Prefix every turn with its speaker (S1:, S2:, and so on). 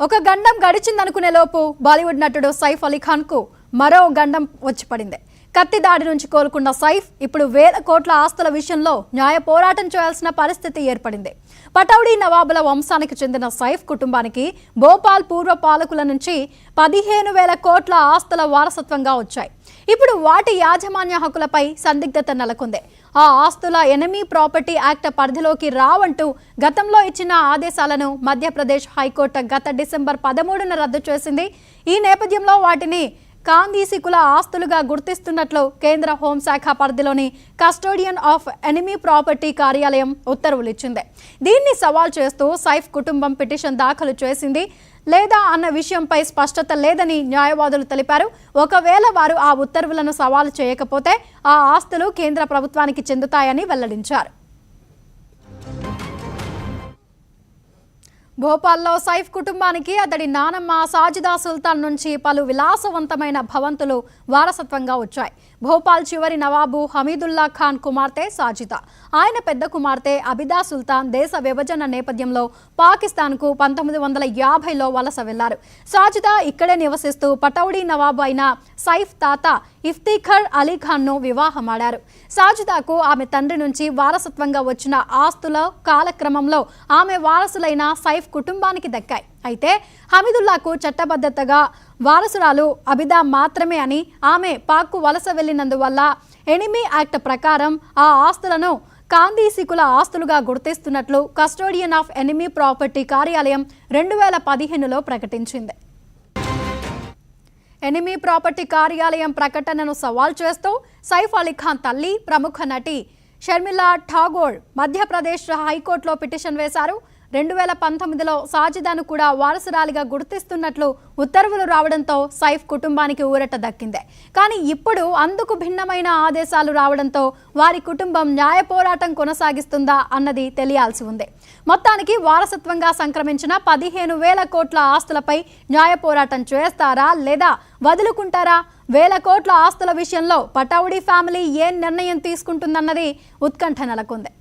S1: ఒక గండం గడిచిందనుకునే లోపు బాలీవుడ్ నటుడు సైఫ్ అలీ ఖాన్ కు మరో గండం వచ్చి పడింది. కత్తి దాడి నుంచి కోలుకున్న సైఫ్ ఇప్పుడు వేల కోట్ల ఆస్తుల విషయంలో న్యాయ పోరాటం చేయాల్సిన పరిస్థితి ఏర్పడింది. పటౌడీ నవాబుల వంశానికి చెందిన సైఫ్ కుటుంబానికి భోపాల్ పూర్వ పాలకుల నుంచి 15,000 కోట్ల ఆస్తుల వారసత్వంగా వచ్చాయి. ఇప్పుడు వాటి యాజమాన్య హక్కులపై సందిగ్ధత నెలకొంది. ఆ ఆస్తుల ఎనిమీ ప్రాపర్టీ యాక్ట్ పరిధిలోకి రావంటూ గతంలో ఇచ్చిన ఆదేశాలను మధ్యప్రదేశ్ హైకోర్టు గత డిసెంబర్ 13న రద్దు చేసింది. ఈ నేపథ్యంలో వాటిని కాందీసికుల ఆస్తులుగా గుర్తిస్తున్నట్లు కేంద్ర హోంశాఖ పరిధిలోని కస్టోడియన్ ఆఫ్ ఎనిమీ ప్రాపర్టీ కార్యాలయం ఉత్తర్వులు ఇచ్చింది. దీన్ని సవాల్ చేస్తూ సైఫ్ కుటుంబం పిటిషన్ దాఖలు చేసింది లేదా అన్న విషయంపై స్పష్టత లేదని న్యాయవాదులు తెలిపారు. ఒకవేళ వారు ఆ ఉత్తర్వులను సవాలు చేయకపోతే ఆ ఆస్తులు కేంద్ర ప్రభుత్వానికి చెందుతాయని వెల్లడించారు. భోపాల్లో సైఫ్ కుటుంబానికి అతడి నానమ్మ సాజిదా సుల్తాన్ నుంచి పలు విలాసవంతమైన భవంతులు వారసత్వంగా వచ్చాయి. భోపాల్ చివరి నవాబు హమీదుల్లా ఖాన్ కుమార్తె సాజిదా, ఆయన పెద్ద కుమార్తె అబిదా సుల్తాన్ దేశ విభజన నేపథ్యంలో పాకిస్తాన్కు 1950లో వలస వెళ్లారు. సాజిదా ఇక్కడే నివసిస్తూ పటౌడీ నవాబు అయిన సైఫ్ తాత ఇఫ్తిఖర్ అలీ ఖాన్ను వివాహమాడారు. సాజిదాకు ఆమె తండ్రి నుంచి వారసత్వంగా వచ్చిన ఆస్తుల కాలక్రమంలో ఆమె వారసులైన సైఫ్ కుటుంబానికి దక్కాయి. అయితే హమీదుల్లాకు చట్టబద్ధతగా వారసురాలు అబిదా మాత్రమే అని, ఆమె పాక్కు వలస వెళ్లినందువల్ల ఎనిమీ యాక్ట్ ప్రకారం ఆ ఆస్తులను కాందీసికుల ఆస్తులుగా గుర్తిస్తున్నట్లు కస్టోడియన్ ఆఫ్ ఎనిమీ ప్రాపర్టీ కార్యాలయం 2015లో ప్రకటించింది. ఎనిమీ ప్రాపర్టీ కార్యాలయం ప్రకటనను సవాల్ చేస్తూ సైఫ్ అలీ ఖాన్ తల్లి ప్రముఖ నటి షర్మిలా ఠాగోర్ మధ్యప్రదేశ్ హైకోర్టులో పిటిషన్ వేశారు. 2019లో సాజిదాను కూడా వారసురాలిగా గుర్తిస్తున్నట్లు ఉత్తర్వులు రావడంతో సైఫ్ కుటుంబానికి ఊరట దక్కింది. కానీ ఇప్పుడు అందుకు భిన్నమైన ఆదేశాలు రావడంతో వారి కుటుంబం న్యాయ పోరాటం కొనసాగిస్తుందా అన్నది తెలియాల్సి ఉంది. మొత్తానికి వారసత్వంగా సంక్రమించిన 15,000 కోట్ల ఆస్తులపై న్యాయ పోరాటం చేస్తారా లేదా వదులుకుంటారా? 1,000 కోట్ల ఆస్తుల విషయంలో పటౌడీ ఫ్యామిలీ ఏ నిర్ణయం తీసుకుంటుందన్నది ఉత్కంఠ నెలకొంది.